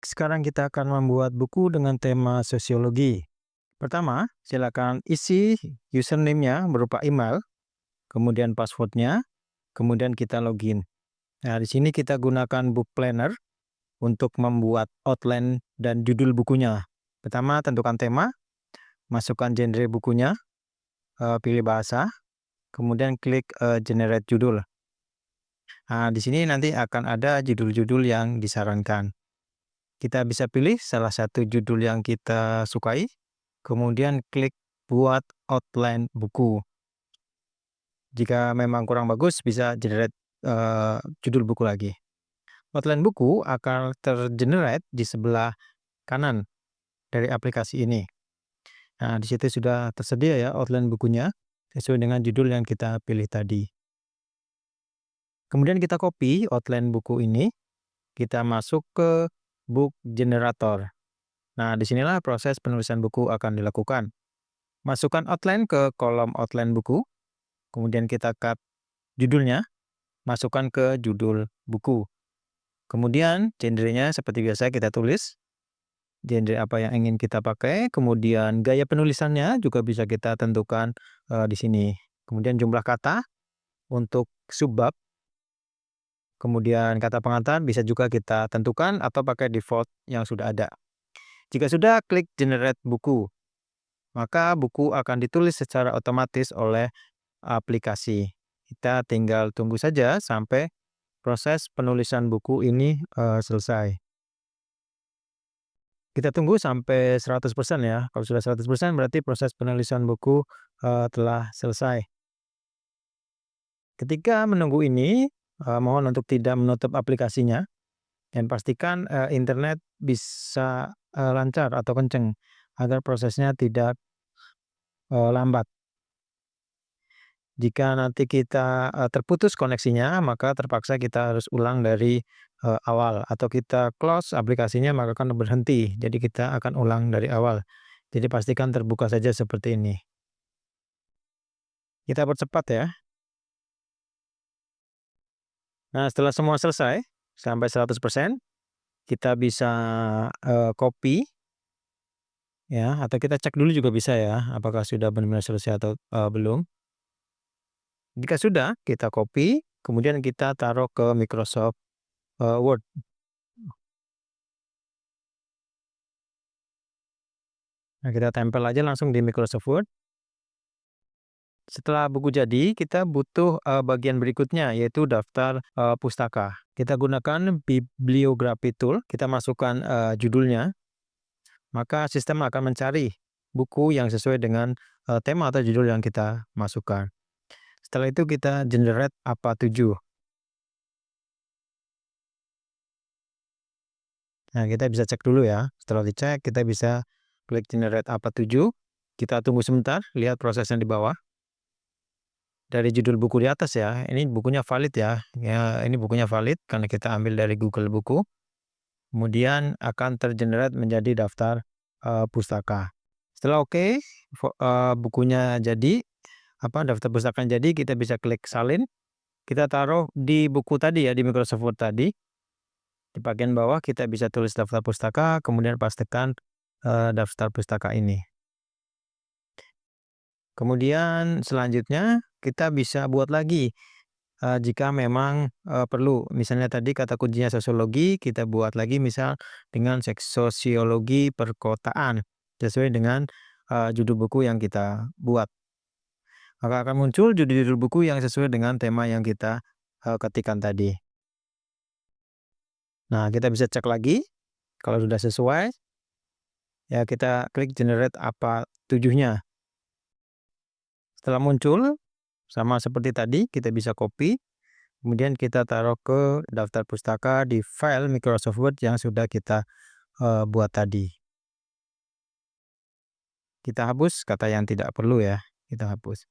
Sekarang kita akan membuat buku dengan tema sosiologi. Pertama, silakan isi username-nya berupa email, kemudian password-nya, kemudian kita login. Nah, di sini kita gunakan book planner untuk membuat outline dan judul bukunya. Pertama, tentukan tema, masukkan genre bukunya, pilih bahasa, kemudian klik generate judul. Nah, di sini nanti akan ada judul-judul yang disarankan. Kita bisa pilih salah satu judul yang kita sukai, kemudian klik buat outline buku. Jika memang kurang bagus, bisa generate judul buku lagi. Outline buku akan tergenerate di sebelah kanan dari aplikasi ini. Nah, di situ sudah tersedia ya outline bukunya sesuai dengan judul yang kita pilih tadi. Kemudian kita copy outline buku ini, kita masuk ke book generator. Nah, disinilah proses penulisan buku akan dilakukan. Masukkan outline ke kolom outline buku, kemudian kita cut judulnya, masukkan ke judul buku. Kemudian genrenya seperti biasa kita tulis, genre apa yang ingin kita pakai, kemudian gaya penulisannya juga bisa kita tentukan di sini. Kemudian jumlah kata untuk subbab, kemudian kata pengantar bisa juga kita tentukan atau pakai default yang sudah ada. Jika sudah, klik generate buku. Maka buku akan ditulis secara otomatis oleh aplikasi. Kita tinggal tunggu saja sampai proses penulisan buku ini selesai. Kita tunggu sampai 100% ya. Kalau sudah 100% berarti proses penulisan buku telah selesai. Ketika menunggu ini, mohon untuk tidak menutup aplikasinya dan pastikan internet bisa lancar atau kencang agar prosesnya tidak lambat. Jika nanti kita terputus koneksinya, maka terpaksa kita harus ulang dari awal atau kita close aplikasinya maka akan berhenti. Jadi kita akan ulang dari awal. Jadi pastikan terbuka saja seperti ini. Kita percepat ya. Nah, setelah semua selesai sampai 100%, kita bisa copy ya, atau kita cek dulu juga bisa ya, apakah sudah benar-benar selesai atau belum. Jika sudah, kita copy, kemudian kita taruh ke Microsoft Word. Nah, kita tempel aja langsung di Microsoft Word. Setelah buku jadi, kita butuh bagian berikutnya, yaitu daftar pustaka. Kita gunakan bibliografi tool, kita masukkan judulnya, maka sistem akan mencari buku yang sesuai dengan tema atau judul yang kita masukkan. Setelah itu kita generate APA7. Nah, kita bisa cek dulu ya. Setelah dicek, kita bisa klik generate APA7. Kita tunggu sebentar, lihat prosesnya di bawah. Dari judul buku di atas ya, ini bukunya valid ya. Ya, ini bukunya valid karena kita ambil dari Google Buku. Kemudian akan tergenerate menjadi daftar pustaka. Setelah oke, bukunya jadi, daftar pustaka jadi, kita bisa klik salin. Kita taruh di buku tadi ya, di Microsoft Word tadi. Di bagian bawah kita bisa tulis daftar pustaka, kemudian pastikan daftar pustaka ini. Kemudian selanjutnya kita bisa buat lagi jika memang perlu. Misalnya tadi kata kuncinya sosiologi, kita buat lagi misal dengan sosiologi perkotaan sesuai dengan judul buku yang kita buat. Maka akan muncul judul-judul buku yang sesuai dengan tema yang kita ketikkan tadi. Nah, kita bisa cek lagi kalau sudah sesuai. Ya, kita klik generate apa tujuhnya. Setelah muncul, sama seperti tadi, kita bisa copy. Kemudian kita taruh ke daftar pustaka di file Microsoft Word yang sudah kita buat tadi. Kita hapus kata yang tidak perlu ya, kita hapus.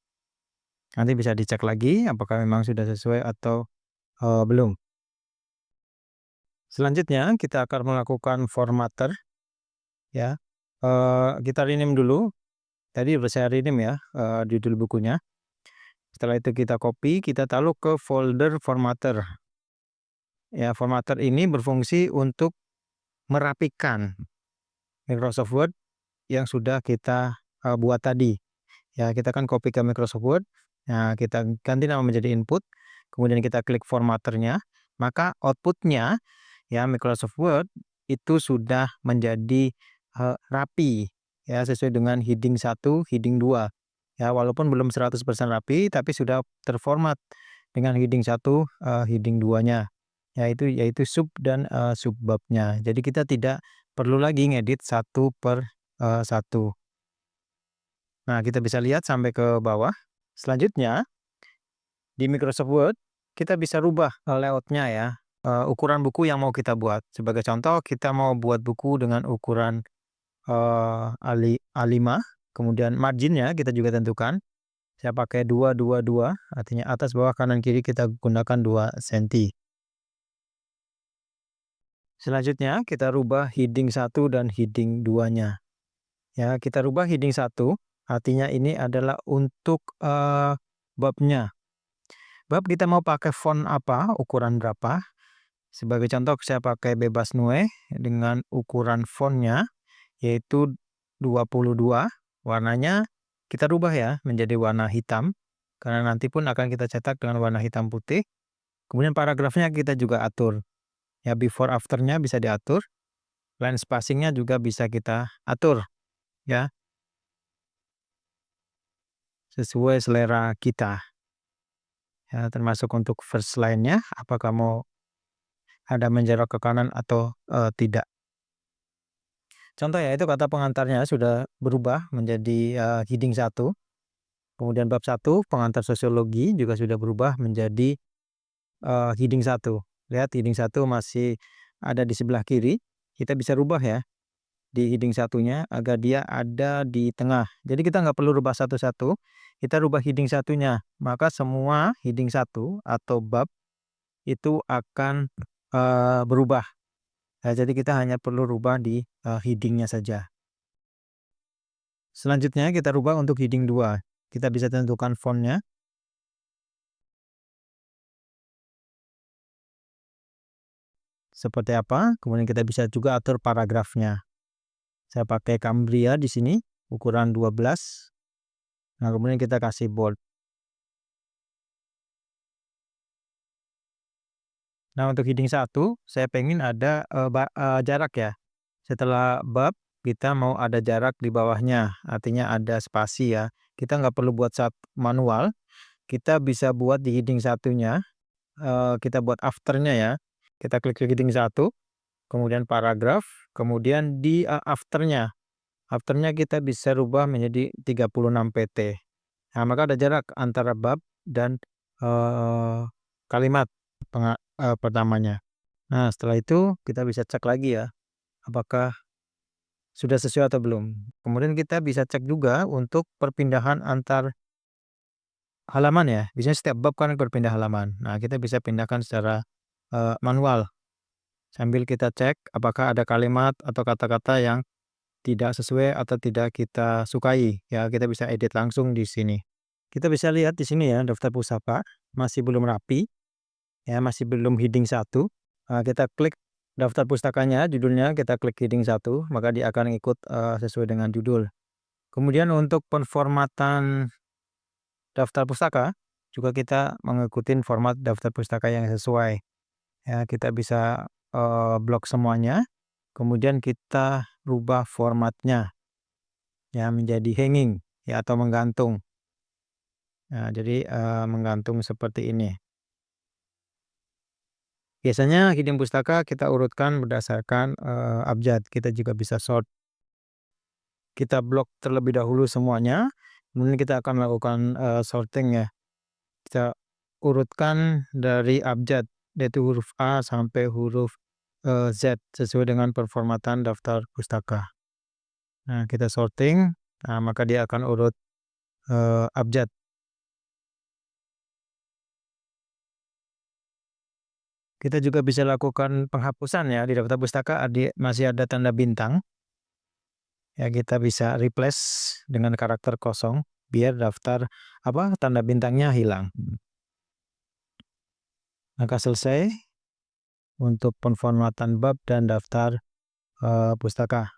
Nanti bisa dicek lagi apakah memang sudah sesuai atau belum. Selanjutnya kita akan melakukan formatter ya. Kita rename dulu. Tadi sudah saya rename ya judul bukunya. Setelah itu kita copy, kita taruh ke folder formatter. Ya, formatter ini berfungsi untuk merapikan Microsoft Word yang sudah kita buat tadi. Ya, kita kan copy ke Microsoft Word. Nah, kita ganti nama menjadi input, kemudian kita klik formatternya, maka outputnya ya Microsoft Word itu sudah menjadi rapi ya, sesuai dengan heading 1, heading 2. Ya, walaupun belum 100% rapi tapi sudah terformat dengan heading 1, heading 2-nya. Yaitu sub dan subbabnya. Jadi kita tidak perlu lagi ngedit satu per satu. Nah, kita bisa lihat sampai ke bawah. Selanjutnya, di Microsoft Word, kita bisa rubah layout-nya ya, ukuran buku yang mau kita buat. Sebagai contoh, kita mau buat buku dengan ukuran A5, kemudian margin-nya kita juga tentukan. Saya pakai 2, 2, 2, artinya atas, bawah, kanan, kiri kita gunakan 2 cm. Selanjutnya, kita rubah heading 1 dan heading 2-nya. Ya, kita rubah heading 1, artinya ini adalah untuk babnya. Bab kita mau pakai font apa, ukuran berapa. Sebagai contoh saya pakai Bebas Neue dengan ukuran fontnya yaitu 22. Warnanya kita rubah ya menjadi warna hitam, karena nanti pun akan kita cetak dengan warna hitam putih. Kemudian paragrafnya kita juga atur. Ya, before afternya bisa diatur. Line spacingnya juga bisa kita atur ya, sesuai selera kita. Ya, termasuk untuk first line-nya, apakah mau ada menjorok ke kanan atau tidak. Contoh ya, itu kata pengantarnya sudah berubah menjadi heading 1. Kemudian bab 1, pengantar sosiologi juga sudah berubah menjadi heading 1. Lihat heading 1 masih ada di sebelah kiri. Kita bisa rubah ya di heading 1-nya agar dia ada di tengah. Jadi kita nggak perlu rubah satu-satu, kita rubah heading 1-nya. Maka semua heading 1 atau bab itu akan berubah. Nah, jadi kita hanya perlu rubah di heading-nya saja. Selanjutnya kita rubah untuk heading 2. Kita bisa tentukan font-nya. Seperti apa, kemudian kita bisa juga atur paragrafnya. Saya pakai Cambria di sini, ukuran 12. Nah, kemudian kita kasih bold. Nah, untuk heading 1, saya pengen ada jarak ya. Setelah bab, kita mau ada jarak di bawahnya, artinya ada spasi ya. Kita nggak perlu buat manual, kita bisa buat di heading 1-nya, kita buat afternya ya. Kita klik heading 1, kemudian paragraf, kemudian di afternya. Afternya kita bisa rubah menjadi 36 pt. Nah, maka ada jarak antara bab dan kalimat pertamanya. Nah, setelah itu kita bisa cek lagi ya, apakah sudah sesuai atau belum. Kemudian kita bisa cek juga untuk perpindahan antar halaman ya. Biasanya setiap bab kan berpindah halaman. Nah, kita bisa pindahkan secara manual. Sambil kita cek apakah ada kalimat atau kata-kata yang tidak sesuai atau tidak kita sukai. Ya, kita bisa edit langsung di sini. Kita bisa lihat di sini ya, daftar pusaka masih belum rapi. Ya, masih belum heading 1. Kita klik daftar pustakanya, judulnya kita klik heading 1, maka dia akan ikut sesuai dengan judul. Kemudian untuk penformatan daftar pustaka juga kita mengikuti format daftar pustaka yang sesuai. Ya, kita bisa blok semuanya. Kemudian kita rubah formatnya ya menjadi hanging ya atau menggantung. Nah, jadi menggantung seperti ini. Biasanya heading pustaka kita urutkan berdasarkan abjad. Kita juga bisa sort. Kita blok terlebih dahulu semuanya, kemudian kita akan melakukan sorting ya. Kita urutkan dari abjad, yaitu huruf A sampai huruf Z sesuai dengan performatan daftar pustaka. Nah, kita sorting, nah maka dia akan urut abjad. Kita juga bisa lakukan penghapusan ya di daftar pustaka masih ada tanda bintang. Ya, kita bisa replace dengan karakter kosong biar tanda bintangnya hilang. Maka selesai untuk penformatan bab dan daftar pustaka.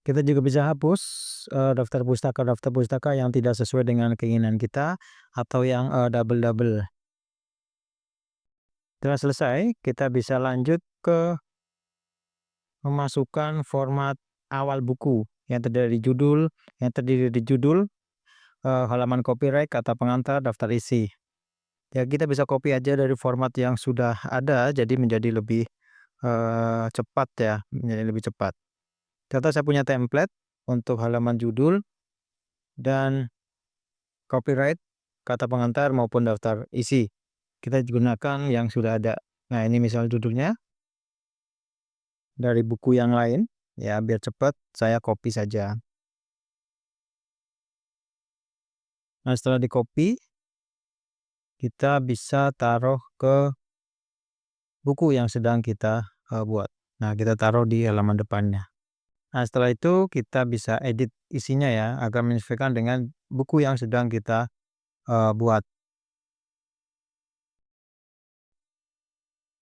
Kita juga bisa hapus daftar pustaka yang tidak sesuai dengan keinginan kita atau yang double-double. Setelah selesai, kita bisa lanjut ke memasukkan format awal buku yang terdiri di judul, halaman copyright, kata pengantar, daftar isi. Ya, kita bisa copy aja dari format yang sudah ada, jadi menjadi lebih cepat ya, menjadi lebih cepat. Ternyata saya punya template untuk halaman judul dan copyright, kata pengantar maupun daftar isi. Kita gunakan yang sudah ada. Nah, ini misal judulnya dari buku yang lain. Ya, biar cepat saya copy saja. Nah, setelah di copy, kita bisa taruh ke buku yang sedang kita buat. Nah, kita taruh di halaman depannya. Nah, setelah itu kita bisa edit isinya ya, agar menyesuaikan dengan buku yang sedang kita buat.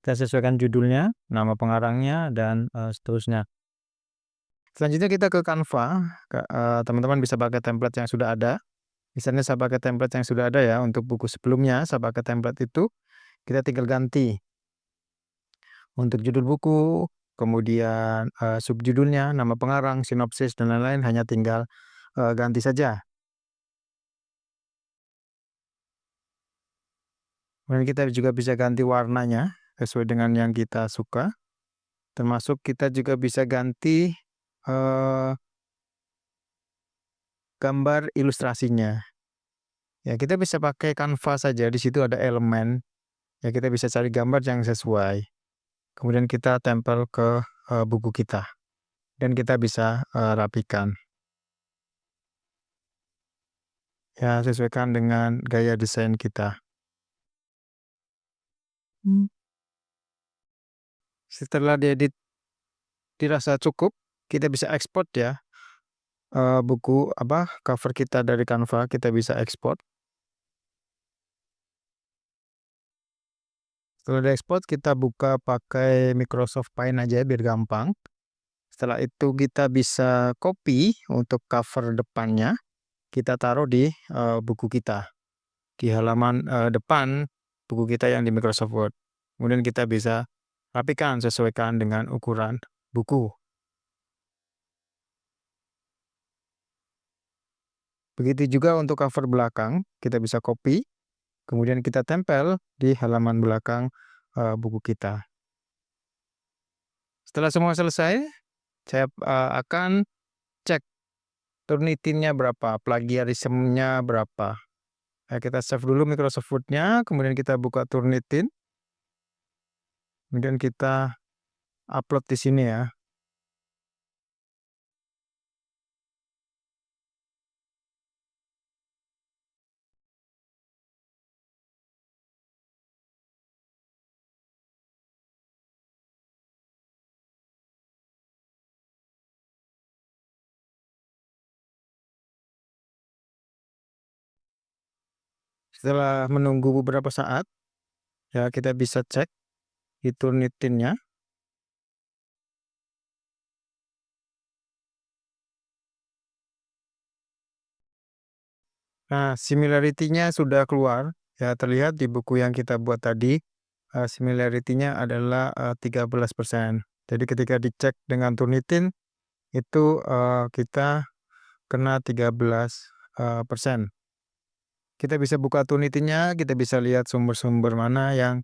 Kita sesuaikan judulnya, nama pengarangnya, dan seterusnya. Selanjutnya kita ke Canva. Teman-teman bisa pakai template yang sudah ada. Misalnya saya pakai template yang sudah ada ya, untuk buku sebelumnya saya pakai template itu, kita tinggal ganti. Untuk judul buku, kemudian subjudulnya, nama pengarang, sinopsis, dan lain-lain hanya tinggal ganti saja. Kemudian kita juga bisa ganti warnanya sesuai dengan yang kita suka. Termasuk kita juga bisa ganti gambar ilustrasinya. Ya, kita bisa pakai Canva saja, di situ ada elemen. Ya, kita bisa cari gambar yang sesuai. Kemudian kita tempel ke buku kita. Dan kita bisa rapikan. Ya, sesuaikan dengan gaya desain kita. Setelah diedit dirasa cukup, kita bisa ekspor ya. Buku cover kita dari Canva kita bisa ekspor. Setelah diekspor, kita buka pakai Microsoft Paint aja biar gampang. Setelah itu kita bisa copy untuk cover depannya, kita taruh di buku kita, di halaman depan buku kita yang di Microsoft Word. Kemudian kita bisa rapikan sesuaikan dengan ukuran buku. Begitu juga untuk cover belakang, kita bisa copy, kemudian kita tempel di halaman belakang buku kita. Setelah semua selesai, saya akan cek Turnitinnya berapa, plagiarismenya berapa. Nah, kita save dulu Microsoft Word-nya, kemudian kita buka Turnitin. Kemudian kita upload di sini ya. Setelah menunggu beberapa saat, ya kita bisa cek di Turnitinnya. Nah, similarity-nya sudah keluar. Ya, terlihat di buku yang kita buat tadi, similarity-nya adalah 13%. Jadi ketika dicek dengan Turnitin, itu kita kena 13%. Kita bisa buka Turnitin-nya, kita bisa lihat sumber-sumber mana yang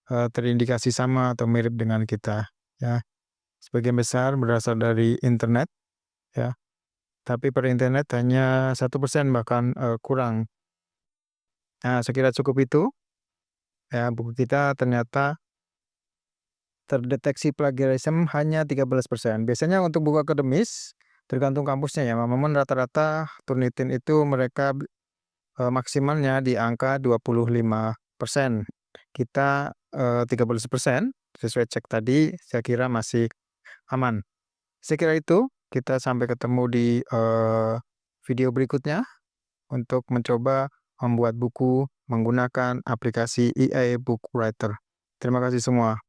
terindikasi sama atau mirip dengan kita. Ya, sebagian besar berasal dari internet, ya. Tapi per internet hanya 1% bahkan kurang. Nah, saya kira cukup itu. Ya, buku kita ternyata terdeteksi plagiarisme hanya 13%. Biasanya untuk buku akademis, tergantung kampusnya ya. Memang rata-rata Turnitin itu mereka maksimalnya di angka 25%. Kita 13%, sesuai cek tadi, saya kira masih aman. Saya kira itu, kita sampai ketemu di video berikutnya untuk mencoba membuat buku menggunakan aplikasi EA Book Writer. Terima kasih semua.